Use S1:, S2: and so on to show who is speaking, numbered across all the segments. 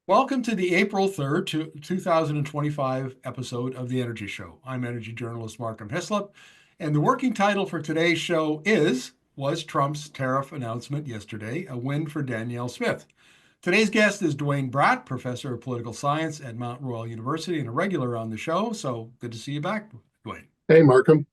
S1: Welcome to the April 3rd, 2025 episode of the Energy Show. I'm energy journalist Markham Hislop, and the working title for today's show Was Trump's Tariff Announcement Yesterday a Win for Danielle Smith? Today's guest is Duane Bratt, professor of political science at Mount Royal University and a regular on the show. So good to see you back, Duane.
S2: Hey, Markham.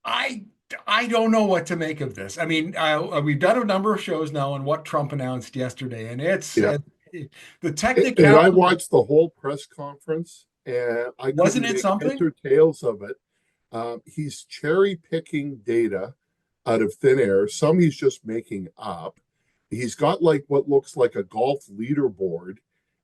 S1: I I don't know what to make of this. I mean, we've done a number of shows now on what Trump announced yesterday, and it's
S2: Yeah.
S1: the
S2: And I
S1: technicality.
S2: watched the whole press conference and I
S1: Wasn't
S2: couldn't
S1: it
S2: make heads
S1: something?
S2: or tails of it. He's cherry picking data out of thin air. Some he's just making up. He's got like what looks like a golf leaderboard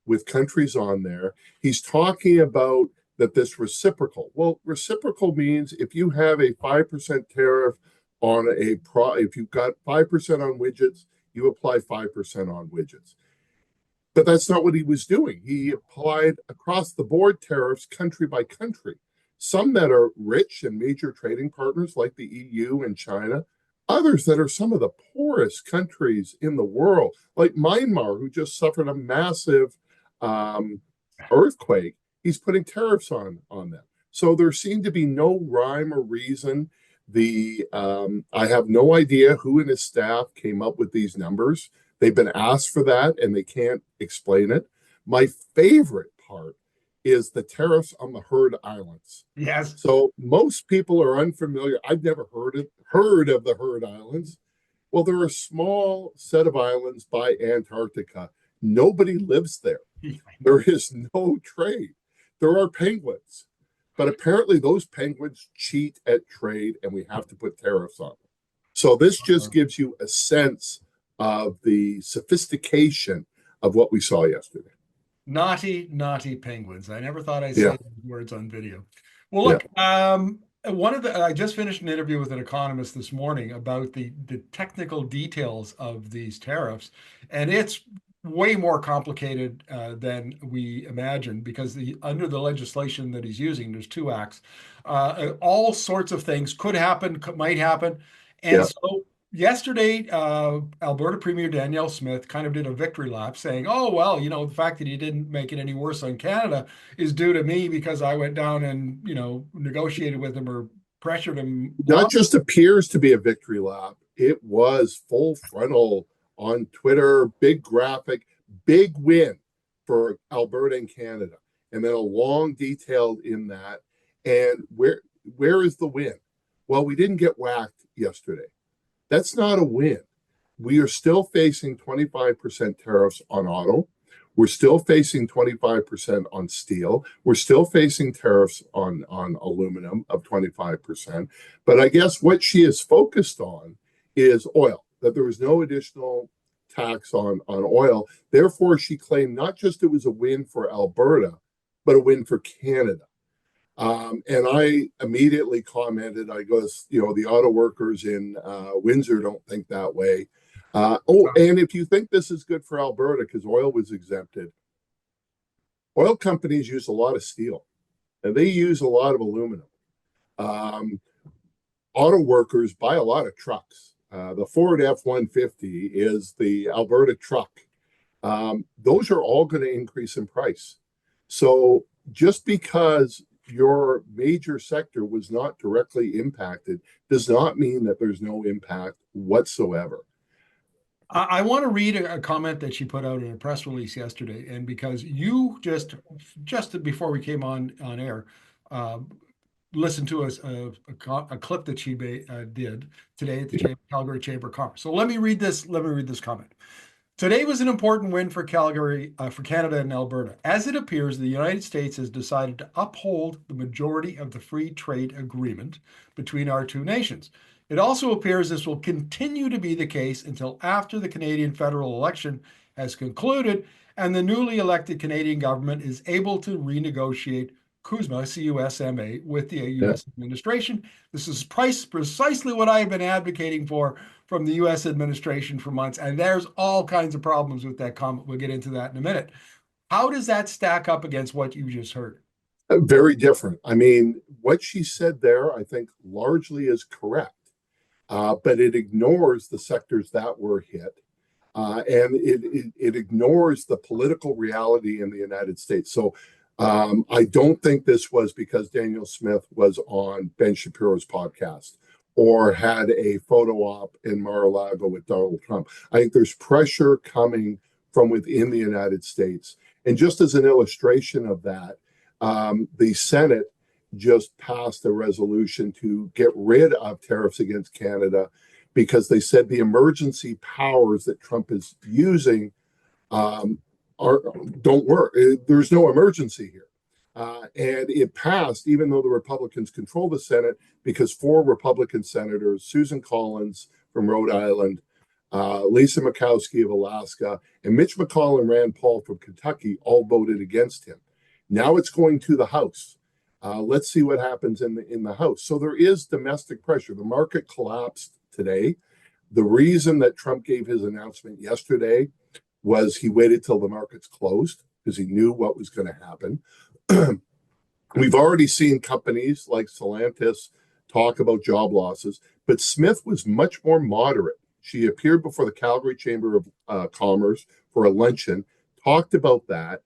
S2: with countries on there. He's talking about that this reciprocal. Well, reciprocal means if you have a 5% tariff on if you've got 5% on widgets, you apply 5% on widgets. But that's not what he was doing. He applied across the board tariffs country by country, some that are rich and major trading partners like the EU and China, others that are some of the poorest countries in the world, like Myanmar, who just suffered a massive um, earthquake. He's putting tariffs on them. So there seemed to be no rhyme or reason. The I have no idea who in his staff came up with these numbers. They've been asked for that and they can't explain it. My favorite part is the tariffs on the Heard Islands.
S1: Yes.
S2: So most people are unfamiliar. I've never heard of the Heard Islands. Well, they're a small set of islands by Antarctica. Nobody lives there. There is no trade. There are penguins, but apparently those penguins cheat at trade and we have to put tariffs on them. So this just gives you a sense of the sophistication of what we saw yesterday.
S1: Naughty, naughty penguins. I never thought I'd say
S2: Yeah,
S1: those words on video. Well,
S2: yeah,
S1: look, I just finished an interview with an economist this morning about the technical details of these tariffs, and it's way more complicated than we imagined because under the legislation that he's using, there's two acts. All sorts of things could happen, might happen, and
S2: yeah.
S1: so yesterday, Alberta Premier Danielle Smith kind of did a victory lap saying, oh, well, the fact that he didn't make it any worse on Canada is due to me because I went down and, negotiated with him or pressured him.
S2: Not just appears to be a victory lap, it was full frontal on Twitter, big graphic, big win for Alberta and Canada. And then a long detailed in that. And where is the win? Well, we didn't get whacked yesterday. That's not a win. We are still facing 25% tariffs on auto. We're still facing 25% on steel. We're still facing tariffs on aluminum of 25%. But I guess what she is focused on is oil, that there was no additional tax on oil. Therefore, she claimed not just it was a win for Alberta, but a win for Canada. And I immediately commented, I goes, the auto workers in Windsor don't think that way. And if you think this is good for Alberta because oil was exempted, oil companies use a lot of steel and they use a lot of aluminum. Um, Auto workers buy a lot of trucks. The Ford F-150 is the Alberta truck. Those are all going to increase in price. So just because your major sector was not directly impacted does not mean that there's no impact whatsoever.
S1: I want to read a comment that she put out in a press release yesterday, and because you just before we came on air, uh, listened to a clip that she did today at the Calgary Chamber of Commerce. So let me read this. Let me read this comment. Today was an important win for Calgary, for Canada and Alberta. As it appears, the United States has decided to uphold the majority of the free trade agreement between our two nations. It also appears this will continue to be the case until after the Canadian federal election has concluded and the newly elected Canadian government is able to renegotiate CUSMA, CUSMA, with the
S2: Yeah.
S1: U.S. administration. This is precisely what I have been advocating for from the U.S. administration for months, and there's all kinds of problems with that comment. We'll get into that in a minute. How does that stack up against what you just heard?
S2: Very different. I mean, what she said there, I think, largely is correct, but it ignores the sectors that were hit. and it ignores the political reality in the United States. So I don't think this was because Danielle Smith was on Ben Shapiro's podcast or had a photo op in Mar-a-Lago with Donald Trump. I think there's pressure coming from within the United States. And just as an illustration of that, the Senate just passed a resolution to get rid of tariffs against Canada because they said the emergency powers that Trump is using don't work. There's no emergency here. And it passed, even though the Republicans control the Senate, because 4 Republican senators, Susan Collins from Rhode Island, Lisa Murkowski of Alaska, and Mitch McConnell and Rand Paul from Kentucky all voted against him. Now it's going to the House. Let's see what happens in the House. So there is domestic pressure. The market collapsed today. The reason that Trump gave his announcement yesterday was he waited till the markets closed because he knew what was going to happen. We've already seen companies like Stellantis talk about job losses, but Smith was much more moderate. She appeared before the Calgary Chamber of Commerce for a luncheon, talked about that,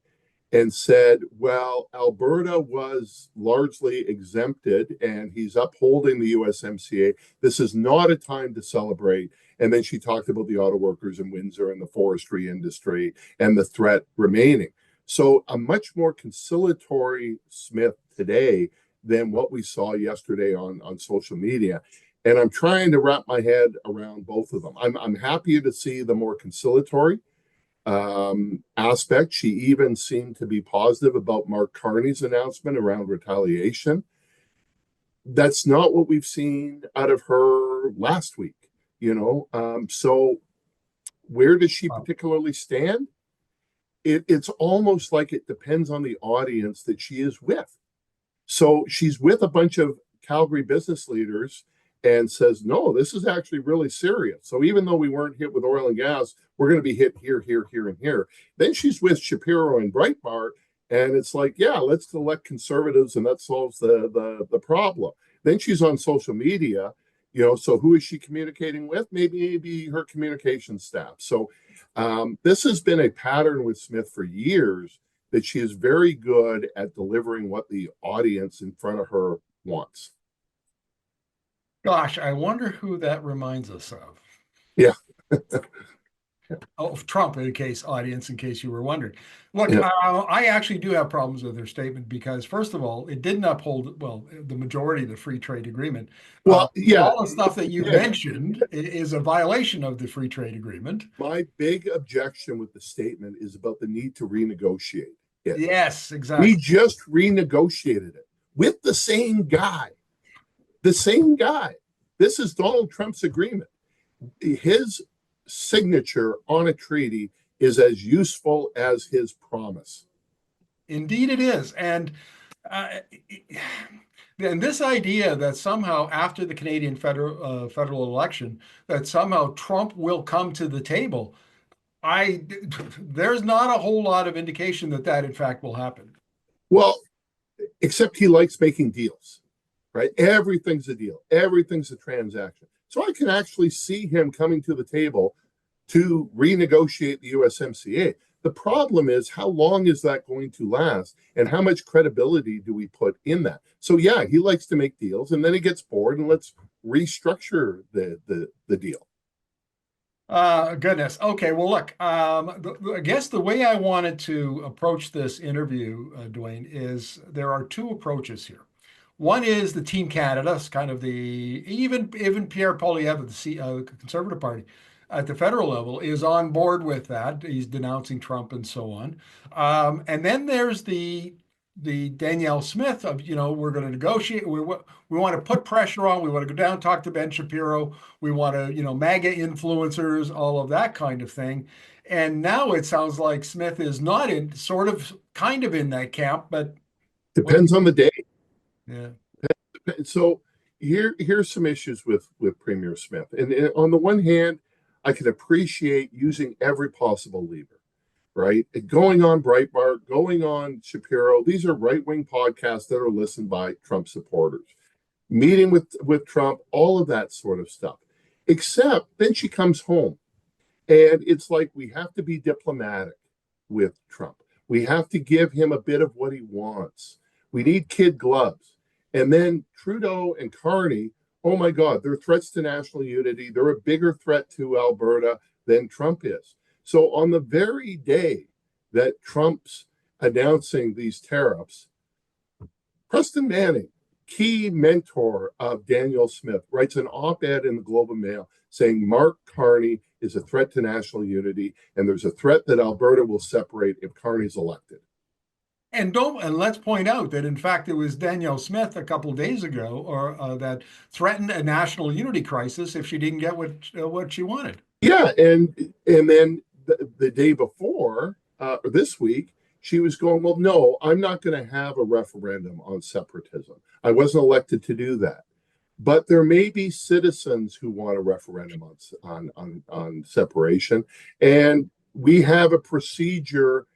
S2: and said, well, Alberta was largely exempted and he's upholding the USMCA. This is not a time to celebrate. And then she talked about the auto workers in Windsor and the forestry industry and the threat remaining. So a much more conciliatory Smith today than what we saw yesterday on social media. And I'm trying to wrap my head around both of them. I'm happy to see the more conciliatory aspect. She even seemed to be positive about Mark Carney's announcement around retaliation. That's not what we've seen out of her last week, so where does she particularly stand? It's almost like it depends on the audience that she is with. So she's with a bunch of Calgary business leaders and says, no, this is actually really serious. So even though we weren't hit with oil and gas, we're going to be hit here, here, here, and here. Then she's with Shapiro and Breitbart, and it's like, yeah, let's elect conservatives, and that solves the problem. Then she's on social media, so who is she communicating with? Maybe her communication staff. So this has been a pattern with Smith for years, that she is very good at delivering what the audience in front of her wants.
S1: Gosh, I wonder who that reminds us of.
S2: Yeah.
S1: Oh, Trump, in case you were wondering. Look,
S2: Yeah.
S1: I actually do have problems with her statement because, first of all, it didn't uphold, the majority of the free trade agreement.
S2: Well, yeah.
S1: All the stuff that you mentioned is a violation of the free trade agreement.
S2: My big objection with the statement is about the need to renegotiate it.
S1: Yes, exactly.
S2: We just renegotiated it with the same guy. The same guy. This is Donald Trump's agreement. His signature on a treaty is as useful as his promise.
S1: Indeed, it is. And this idea that somehow after the Canadian federal election, that somehow Trump will come to the table, there's not a whole lot of indication that in fact will happen.
S2: Well, except he likes making deals, right? Everything's a deal. Everything's a transaction. So I can actually see him coming to the table to renegotiate the USMCA. The problem is, how long is that going to last, and how much credibility do we put in that? So yeah, he likes to make deals, and then he gets bored, and let's restructure the deal.
S1: Goodness. Okay. Well, look, I guess the way I wanted to approach this interview, Duane, is there are 2 approaches here. One is the Team Canada, it's kind of even Pierre Poilievre of the Conservative Party at the federal level is on board with that. He's denouncing Trump and so on. And then there's the Danielle Smith of, we're going to negotiate. We want to put pressure on. We want to go down, talk to Ben Shapiro. We want to, MAGA influencers, all of that kind of thing. And now it sounds like Smith is not kind of in that camp, but
S2: depends on the day.
S1: Yeah.
S2: So here's some issues with Premier Smith. And on the one hand, I can appreciate using every possible lever, right? Going on Breitbart, going on Shapiro. These are right-wing podcasts that are listened by Trump supporters. Meeting with Trump, all of that sort of stuff. Except then she comes home And it's like we have to be diplomatic with Trump. We have to give him a bit of what he wants. We need kid gloves. And then Trudeau and Carney, oh my God, they're threats to national unity. They're a bigger threat to Alberta than Trump is. So on the very day that Trump's announcing these tariffs, Preston Manning, key mentor of Danielle Smith, writes an op-ed in the Globe and Mail saying Mark Carney is a threat to national unity, and there's a threat that Alberta will separate if Carney's elected.
S1: And let's point out that in fact it was Danielle Smith a couple of days ago, or that threatened a national unity crisis if she didn't get what she wanted.
S2: Yeah, and then the day before, or this week, she was going, well, no, I'm not going to have a referendum on separatism. I wasn't elected to do that. But there may be citizens who want a referendum on separation, and we have a procedure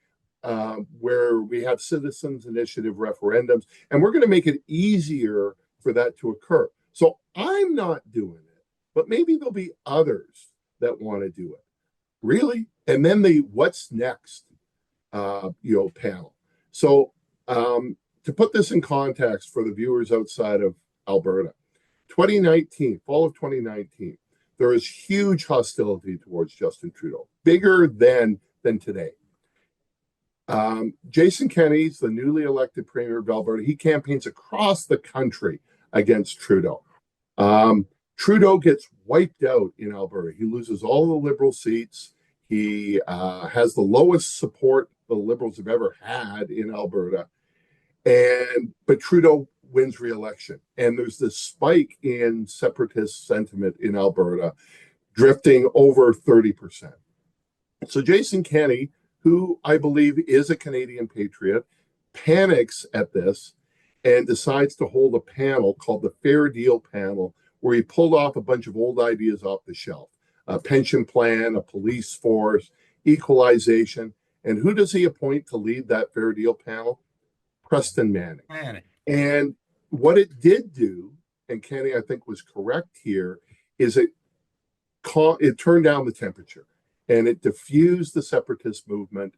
S2: where we have citizens initiative referendums, and we're going to make it easier for that to occur. So I'm not doing it, but maybe there'll be others that want to do it. Really? And then the what's next, panel. So to put this in context for the viewers outside of Alberta, 2019, fall of 2019, there is huge hostility towards Justin Trudeau, bigger than today. Jason Kenney's the newly elected premier of Alberta. He campaigns across the country against Trudeau. Trudeau gets wiped out in Alberta. He loses all the Liberal seats. He has the lowest support the Liberals have ever had in Alberta. But Trudeau wins re-election. And there's this spike in separatist sentiment in Alberta, drifting over 30%. So Jason Kenney, who I believe is a Canadian patriot, panics at this and decides to hold a panel called the Fair Deal Panel, where he pulled off a bunch of old ideas off the shelf. A pension plan, a police force, equalization. And who does he appoint to lead that Fair Deal panel? Preston Manning. And what it did do, and Kenney, I think, was correct here, is it turned down the temperature and it diffused the separatist movement,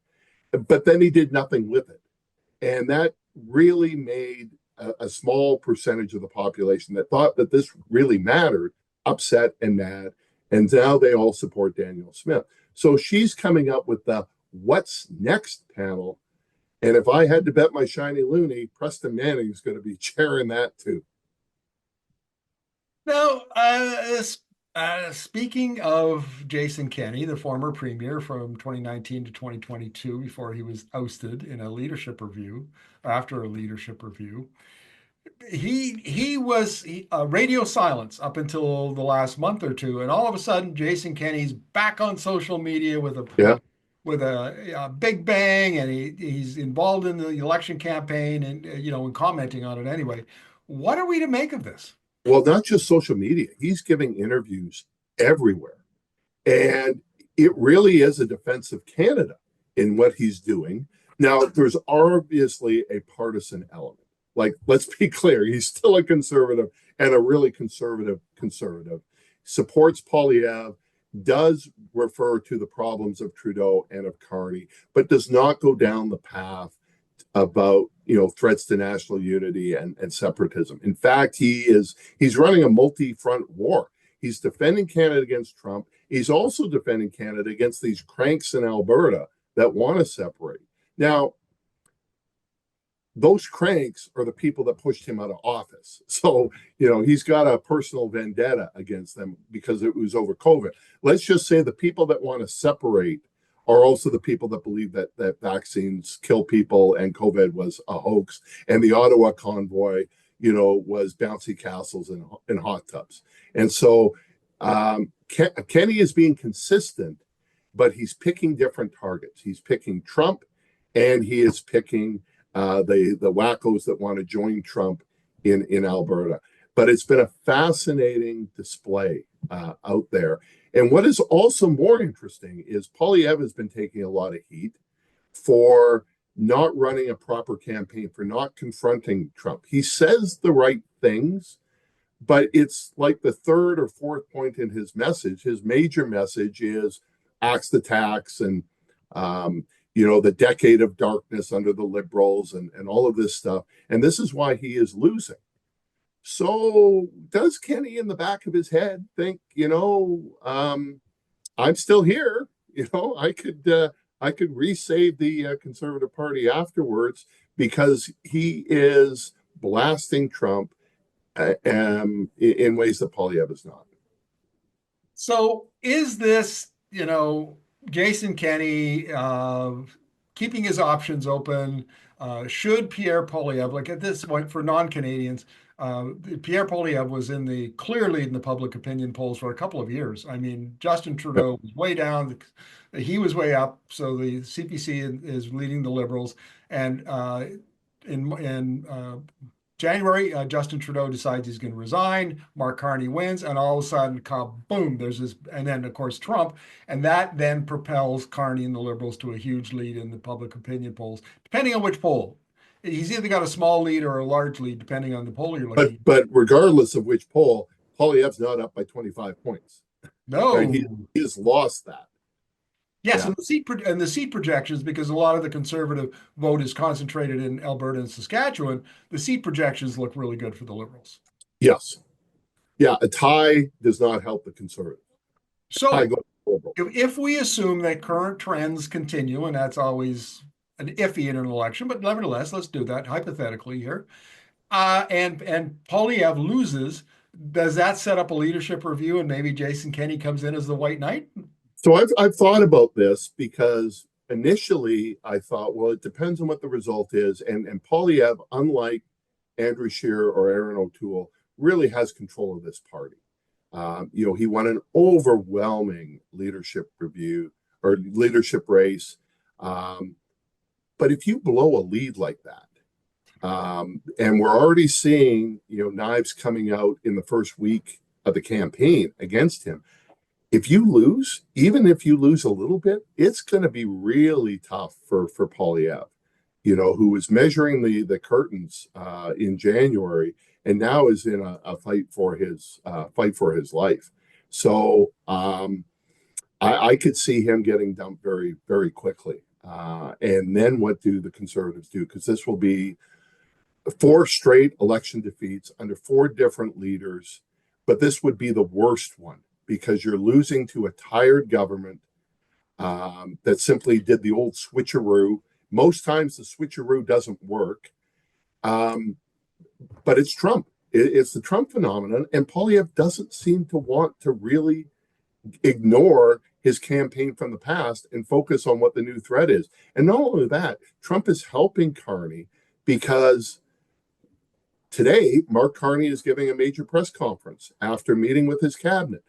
S2: but then he did nothing with it. And that really made a small percentage of the population that thought that this really mattered upset and mad. And now they all support Danielle Smith. So she's coming up with the What's Next panel. And if I had to bet my shiny loonie, Preston Manning is going to be chairing that too.
S1: Now, speaking of Jason Kenney, the former premier from 2019 to 2022, before he was ousted in a leadership review, after a leadership review, he was radio silence up until the last month or two, and all of a sudden, Jason Kenney's back on social media with a big bang, and he's involved in the election campaign, and commenting on it anyway. What are we to make of this?
S2: Well, not just social media. He's giving interviews everywhere. And it really is a defense of Canada in what he's doing. Now, there's obviously a partisan element. Like, let's be clear, he's still a conservative and a really conservative. Supports Poilievre, does refer to the problems of Trudeau and of Carney, but does not go down the path about threats to national unity and separatism. In fact, he's running a multi-front war. He's defending Canada against Trump. He's also defending Canada against these cranks in Alberta that want to separate. Now, those cranks are the people that pushed him out of office. So, he's got a personal vendetta against them because it was over COVID. Let's just say the people that want to separate are also the people that believe that vaccines kill people and COVID was a hoax, and the Ottawa convoy, was bouncy castles and hot tubs. And so Kenney is being consistent, but he's picking different targets. He's picking Trump, and he is picking the wackos that want to join Trump in Alberta. But it's been a fascinating display out there. And what is also more interesting is Poilievre has been taking a lot of heat for not running a proper campaign, for not confronting Trump. He says the right things, but it's like the third or fourth point in his message. His major message is, axe the tax and the decade of darkness under the Liberals and all of this stuff. And this is why he is losing. So does Kenney in the back of his head think, I'm still here. I could resave the Conservative Party afterwards because he is blasting Trump in ways that Poilievre is not.
S1: So is this, Jason Kenney keeping his options open? Should Pierre Poilievre, like at this point for non-Canadians, Pierre Poilievre was in the clear lead in the public opinion polls for a couple of years. I mean, Justin Trudeau was way down, he was way up. So the CPC is leading the Liberals, and in January, Justin Trudeau decides he's going to resign. Mark Carney wins, and all of a sudden, boom, there's this, and then of course Trump, and that then propels Carney and the Liberals to a huge lead in the public opinion polls, depending on which poll. He's either got a small lead or a large lead, depending on the poll you're looking at.
S2: But regardless of which poll, Poilievre's not up by 25 points.
S1: No,
S2: right? He has lost that.
S1: Yes, yeah. And the seat projections, because a lot of the Conservative vote is concentrated in Alberta and Saskatchewan, the seat projections look really good for the Liberals.
S2: Yes. Yeah, a tie does not help the Conservatives.
S1: So if we assume that current trends continue, and that's always an iffy in an election, but nevertheless, let's do that hypothetically here, and Poilievre loses, does that set up a leadership review and maybe Jason Kenney comes in as the white knight?
S2: So I've thought about this because initially I thought, well, it depends on what the result is. And Poilievre, unlike Andrew Scheer or Aaron O'Toole, really has control of this party. He won an overwhelming leadership review or leadership race. But if you blow a lead like that, and we're already seeing, knives coming out in the first week of the campaign against him, if you lose, even if you lose a little bit, it's going to be really tough for Poilievre, who was measuring the curtains in January and now is in a fight for his life. So I could see him getting dumped very, very quickly. And then what do the Conservatives do? Because this will be 4 straight election defeats under 4 different leaders, but this would be the worst one, because you're losing to a tired government that simply did the old switcheroo. Most times the switcheroo doesn't work, but it's Trump. It's the Trump phenomenon, and Poilievre doesn't seem to want to really ignore his campaign from the past and focus on what the new threat is. And not only that, Trump is helping Carney because today Mark Carney is giving a major press conference after meeting with his cabinet.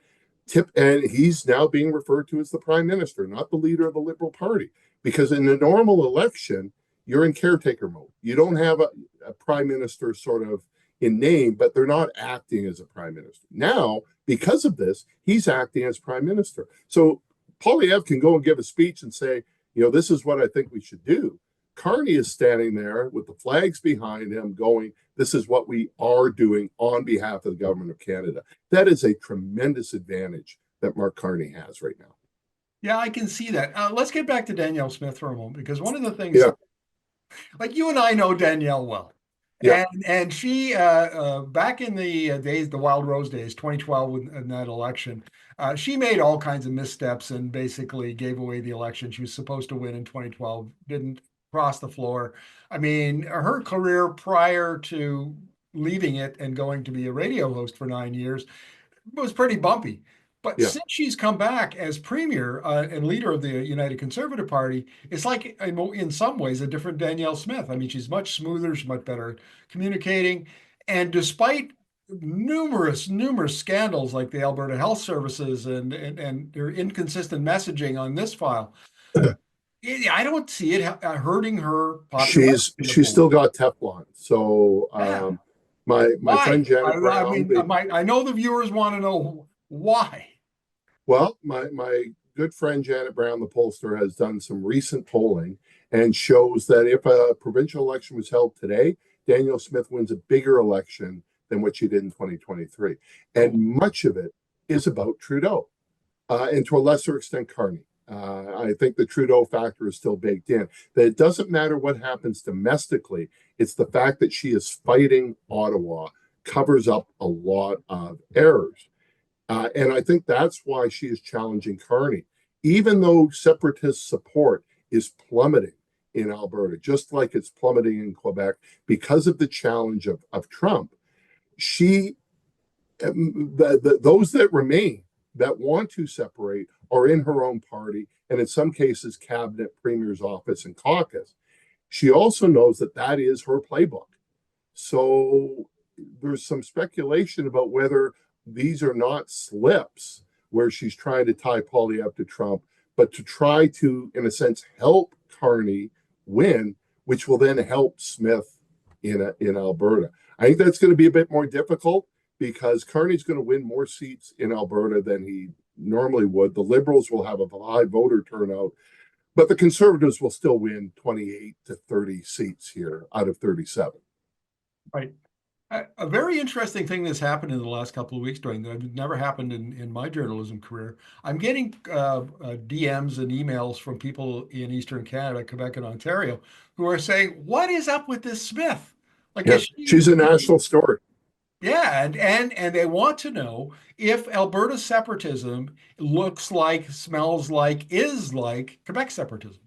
S2: And he's now being referred to as the prime minister, not the leader of the Liberal Party, because in a normal election, you're in caretaker mode. You don't have a prime minister sort of in name, but they're not acting as a prime minister. Now, because of this, he's acting as prime minister. So Poilievre can go and give a speech and say, this is what I think we should do. Carney is standing there with the flags behind him going, this is what we are doing on behalf of the government of Canada. That is a tremendous advantage that Mark Carney has right now.
S1: Yeah, I can see that. Let's get back to Danielle Smith for a moment, because one of the things, like you and I know Danielle well. Yeah. And she, back in the days, the Wild Rose days, 2012 in that election, she made all kinds of missteps and basically gave away the election. She was supposed to win in 2012, didn't cross the floor. I mean, her career prior to leaving it and going to be a radio host for 9 years was pretty bumpy. But since she's come back as premier and leader of the United Conservative Party, it's like, in some ways, a different Danielle Smith. I mean, she's much smoother, she's much better at communicating. And despite numerous scandals like the Alberta Health Services and their inconsistent messaging on this file, I don't see it hurting her popularity.
S2: She's still got Teflon. So my friend Janet Brown.
S1: I know the viewers want to know why.
S2: Well, my good friend Janet Brown, the pollster, has done some recent polling and shows that if a provincial election was held today, Danielle Smith wins a bigger election than what she did in 2023. And much of it is about Trudeau and to a lesser extent Carney. I think the Trudeau factor is still baked in. That it doesn't matter what happens domestically, it's the fact that she is fighting Ottawa covers up a lot of errors. And I think that's why she is challenging Carney. Even though separatist support is plummeting in Alberta, just like it's plummeting in Quebec because of the challenge of Trump, she, those that remain that want to separate are in her own party and in some cases cabinet, premier's office, and caucus. She also knows that that is her playbook. So there's some speculation about whether these are not slips where she's trying to tie Poilievre to Trump, but to try to, in a sense, help Carney win, which will then help Smith in Alberta. I think that's going to be a bit more difficult because Carney's going to win more seats in Alberta than he normally would. The Liberals will have a high voter turnout, but the Conservatives will still win 28 to 30 seats here out of 37.
S1: Right. A very interesting thing that's happened in the last couple of weeks, Duane, that never happened in my journalism career. I'm getting DMs and emails from people in Eastern Canada, Quebec and Ontario, who are saying, "What is up with this Smith? Like,
S2: Yeah,
S1: is she?"
S2: she's a national story.
S1: Yeah, and they want to know if Alberta separatism looks like, smells like, is like Quebec separatism.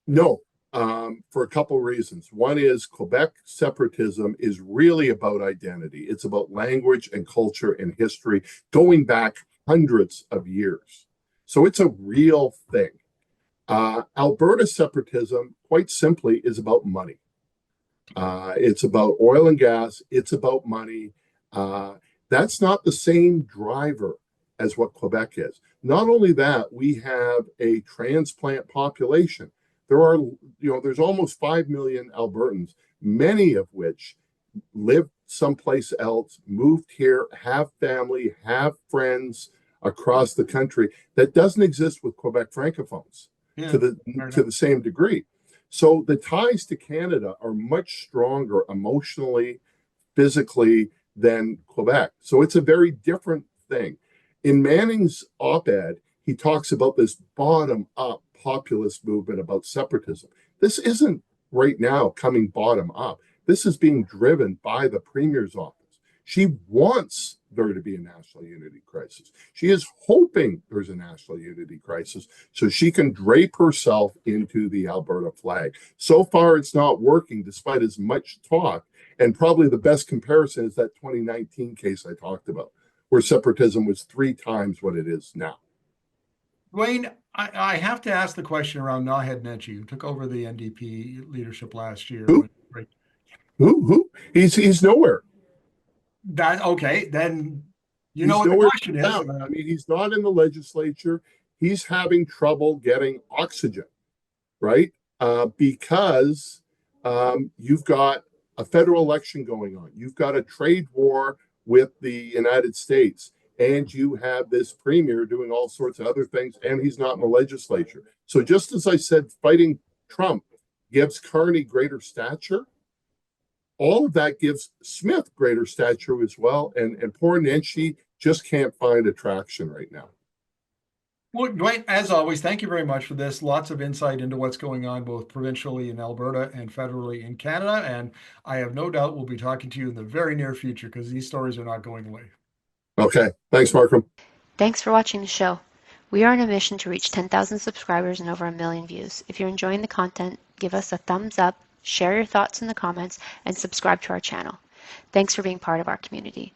S2: No, for a couple reasons. One is Quebec separatism is really about identity. It's about language and culture and history going back hundreds of years. So it's a real thing. Alberta separatism, quite simply, is about money. It's about oil and gas. It's about money. That's not the same driver as what Quebec is. Not only that, we have a transplant population. There's almost 5 million Albertans, many of which live someplace else, moved here, have family, have friends across the country. That doesn't exist with Quebec francophones
S1: Yeah,
S2: to the same degree. So the ties to Canada are much stronger emotionally, physically than Quebec. So it's a very different thing. In Manning's op-ed, he talks about this bottom-up populist movement about separatism. This isn't right now coming bottom up. This is being driven by the premier's office. She wants there to be a national unity crisis. She is hoping there's a national unity crisis so she can drape herself into the Alberta flag. So far, it's not working despite as much talk. And probably the best comparison is that 2019 case I talked about, where separatism was 3 times what it is now.
S1: Duane, I have to ask the question around Naheed Nenshi, who took over the NDP leadership last year.
S2: Who?
S1: Right,
S2: Who? He's nowhere.
S1: that okay? Then you know
S2: He's
S1: what the
S2: nowhere
S1: question is.
S2: found. I mean, he's not in the legislature. He's having trouble getting oxygen, right? Because you've got a federal election going on. You've got a trade war with the United States, and you have this premier doing all sorts of other things, and he's not in the legislature. So just as I said, fighting Trump gives Carney greater stature, all of that gives Smith greater stature as well. And poor Nenshi just can't find attraction right now.
S1: Well, Duane, as always, thank you very much for this. Lots of insight into what's going on both provincially in Alberta and federally in Canada. And I have no doubt we'll be talking to you in the very near future because these stories are not going away.
S2: Okay. Thanks, Markham.
S3: Thanks for watching the show. We are on a mission to reach 10,000 subscribers and over 1 million views. If you're enjoying the content, give us a thumbs up, share your thoughts in the comments, and subscribe to our channel. Thanks for being part of our community.